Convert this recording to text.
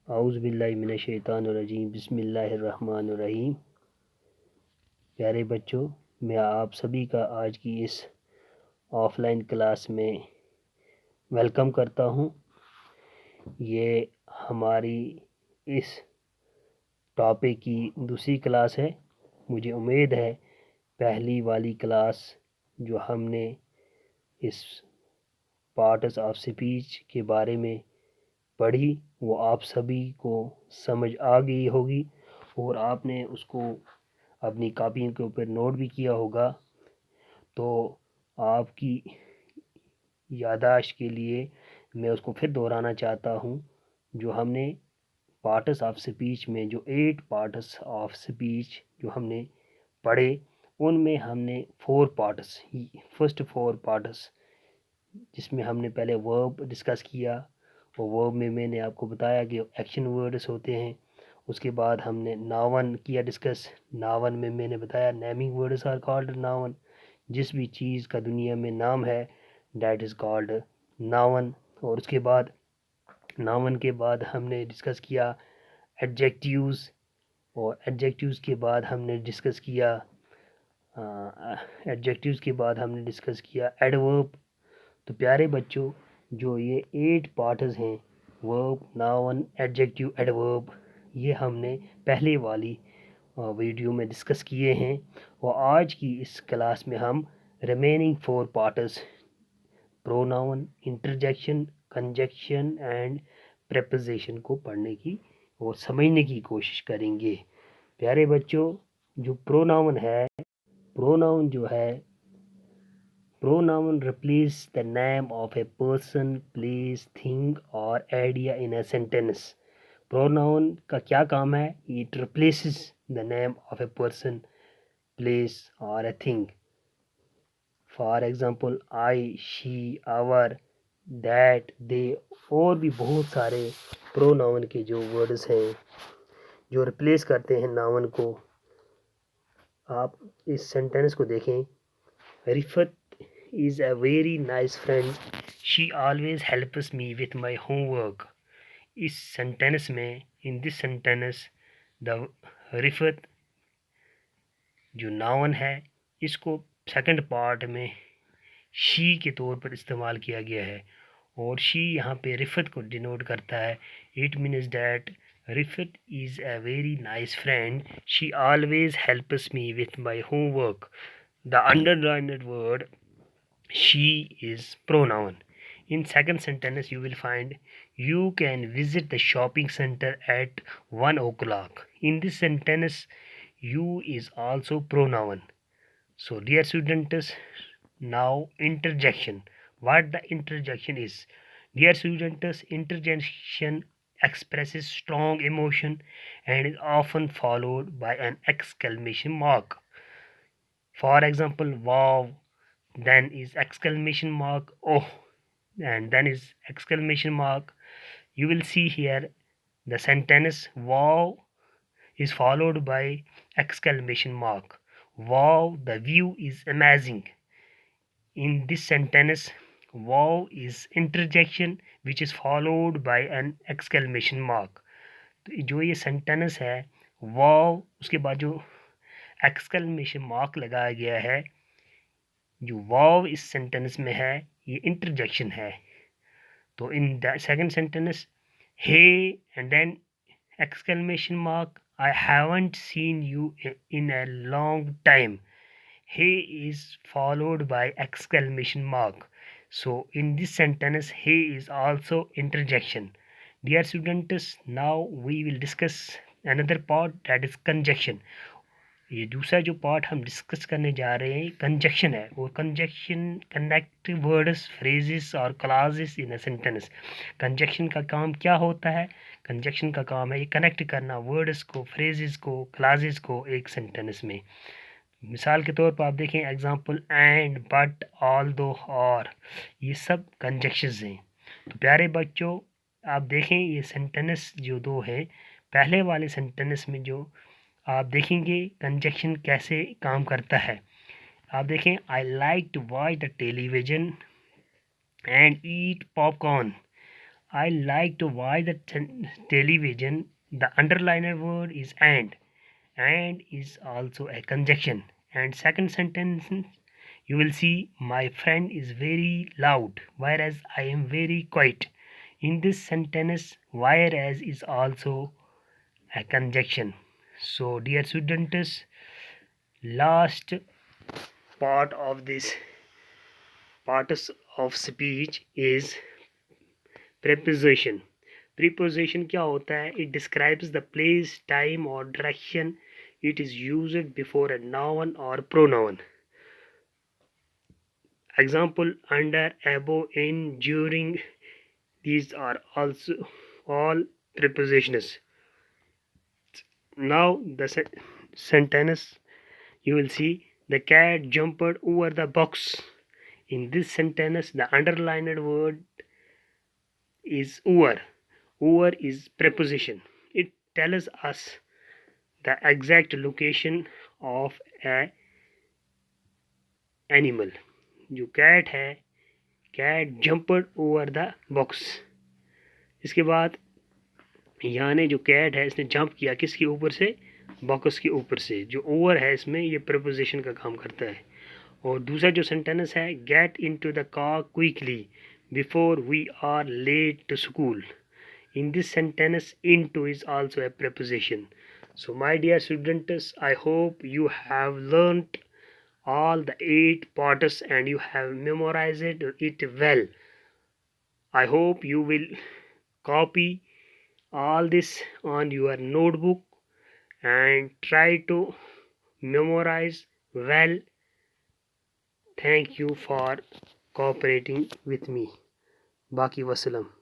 आऊज़ बिल्लाहि मिनश शैतानिर्रजीम बिस्मिल्लाहिर्रहमानिर्रहीम। प्यारे बच्चों, मैं आप सभी का आज की इस ऑफलाइन क्लास में वेलकम करता हूं। ये हमारी इस टॉपिक की दूसरी क्लास है। मुझे उम्मीद है पहली वाली क्लास जो हमने इस पार्ट्स ऑफ स्पीच के बारे में पढ़ी वो आप सभी को समझ आ गई होगी और आपने उसको अपनी कॉपियों के ऊपर नोट भी किया होगा। तो आपकी याददाश्त के लिए मैं उसको फिर दोहराना चाहता हूँ। जो हमने पार्ट्स ऑफ स्पीच में जो 8 पार्ट्स ऑफ स्पीच जो हमने पढ़े उनमें हमने 4 पार्ट्स, फर्स्ट 4 पार्ट्स जिसमें हमने पहले वर्ब डिस्कस किया और वर्ब में मैंने आपको बताया कि एक्शन वर्ड्स होते हैं। उसके बाद हमने नावन किया डिस्कस। नावन में मैंने बताया नेमिंग वर्ड्स आर कॉल्ड नावन। जिस भी चीज़ का दुनिया में नाम है डैट इज़ कॉल्ड नावन। और उसके बाद नावन के बाद हमने डिस्कस किया एडजेक्टिव्स और एडजेक्टिव्स के बाद हमने डिस्कस किया एडवर्ब। तो प्यारे बच्चों, जो ये 8 पार्ट्स हैं वर्ब, नाउन, एडजेक्टिव, एडवर्ब, ये हमने पहले वाली वीडियो में डिस्कस किए हैं। और आज की इस क्लास में हम remaining 4 parts pronoun, interjection, conjunction and preposition को पढ़ने की और समझने की कोशिश करेंगे। प्यारे बच्चों, जो प्रोनाउन है, प्रोनाउन जो है, pronoun replace the name of a person, place, thing or idea in a sentence. Pronoun का क्या काम है? It replaces the name of a person, place or a thing. For example, I, she, our, that, they और भी बहुत सारे pronoun के जो words हैं जो replace करते हैं noun को। आप इस sentence को देखें। Rifat is a very nice friend. She always helps me with my homework. इस सेंटेंस में, in this sentence, the Rifat जो नाउन है इसको सेकंड पार्ट में शी के तौर पर इस्तेमाल किया गया है और शी यहाँ पे रिफत को डिनोट करता है। It means that Rifat is a very nice friend. She always helps me with my homework. The underlined word she is pronoun. In second sentence you will find you can visit the shopping center at 1 o'clock. In this sentence you is also pronoun. So dear students, now interjection. What the interjection is? Dear students, interjection expresses strong emotion and is often followed by an exclamation mark. For example, wow, then is exclamation mark, oh, and then is exclamation mark. You will see here the sentence wow is followed by exclamation mark. Wow, the view is amazing. In this sentence wow is interjection which is followed by an exclamation mark. तो जो ये sentence है wow उसके बाद जो exclamation mark लगाया गया है, जो वाव इस सेंटेंस में है ये इंटरजेक्शन है. तो in the second sentence hey and then exclamation mark, I haven't seen you in a long time. He is followed by exclamation mark. So in this sentence he is also interjection. Dear students, now we will discuss another part, that is conjunction. ये दूसरा जो part हम discuss करने जा रहे हैं conjunction है. और कंजक्शन कनेक्ट वर्ड्स, फ्रेजेस और clauses in a sentence. Conjunction का काम क्या होता है? कंजक्शन का काम है ये कनेक्ट करना वर्ड्स को, फ्रेजेस को, क्लॉजेस को एक सेंटेंस में. मिसाल के तौर पर आप देखें एग्जांपल एंड, बट, ऑल दो, और, ये सब कंजक्शंस हैं. तो प्यारे बच्चों, आप देखें ये सेंटेंस जो दो हैं, पहले वाले सेंटेंस में जो आप देखेंगे कंजक्शन कैसे काम करता है. आप देखें I like to watch the television and eat popcorn. I like to watch the television. The underlined word is and is also a conjunction. And second sentence, you will see my friend is very loud, whereas I am very quiet. In this sentence, whereas is also a conjunction. So, dear students, last part of this parts of speech is preposition. Preposition क्या होता है? It describes the place, time or direction. It is used before a noun or pronoun. Example: under, above, in, during. These are also all prepositions. Now the sentence, you will see the cat jumped over the box. In this sentence, the underlined word is over. Over is preposition. It tells us the exact location of a animal. जो cat है, cat jumped over the box. इसके बाद यहाँ ने जो cat है इसने jump किया किसके ऊपर से? बॉक्स के ऊपर से. जो ओवर है इसमें ये प्रपोजिशन का काम करता है. और दूसरा जो सेंटेंस है, get into the car quickly before we are late to school. In this sentence, into is also a preposition. So, my dear students, I hope you have learnt all the 8 parts and you have memorized it well. I hope you will copy all this on your notebook and try to memorize well. Thank you for cooperating with me. Baki Wasalam.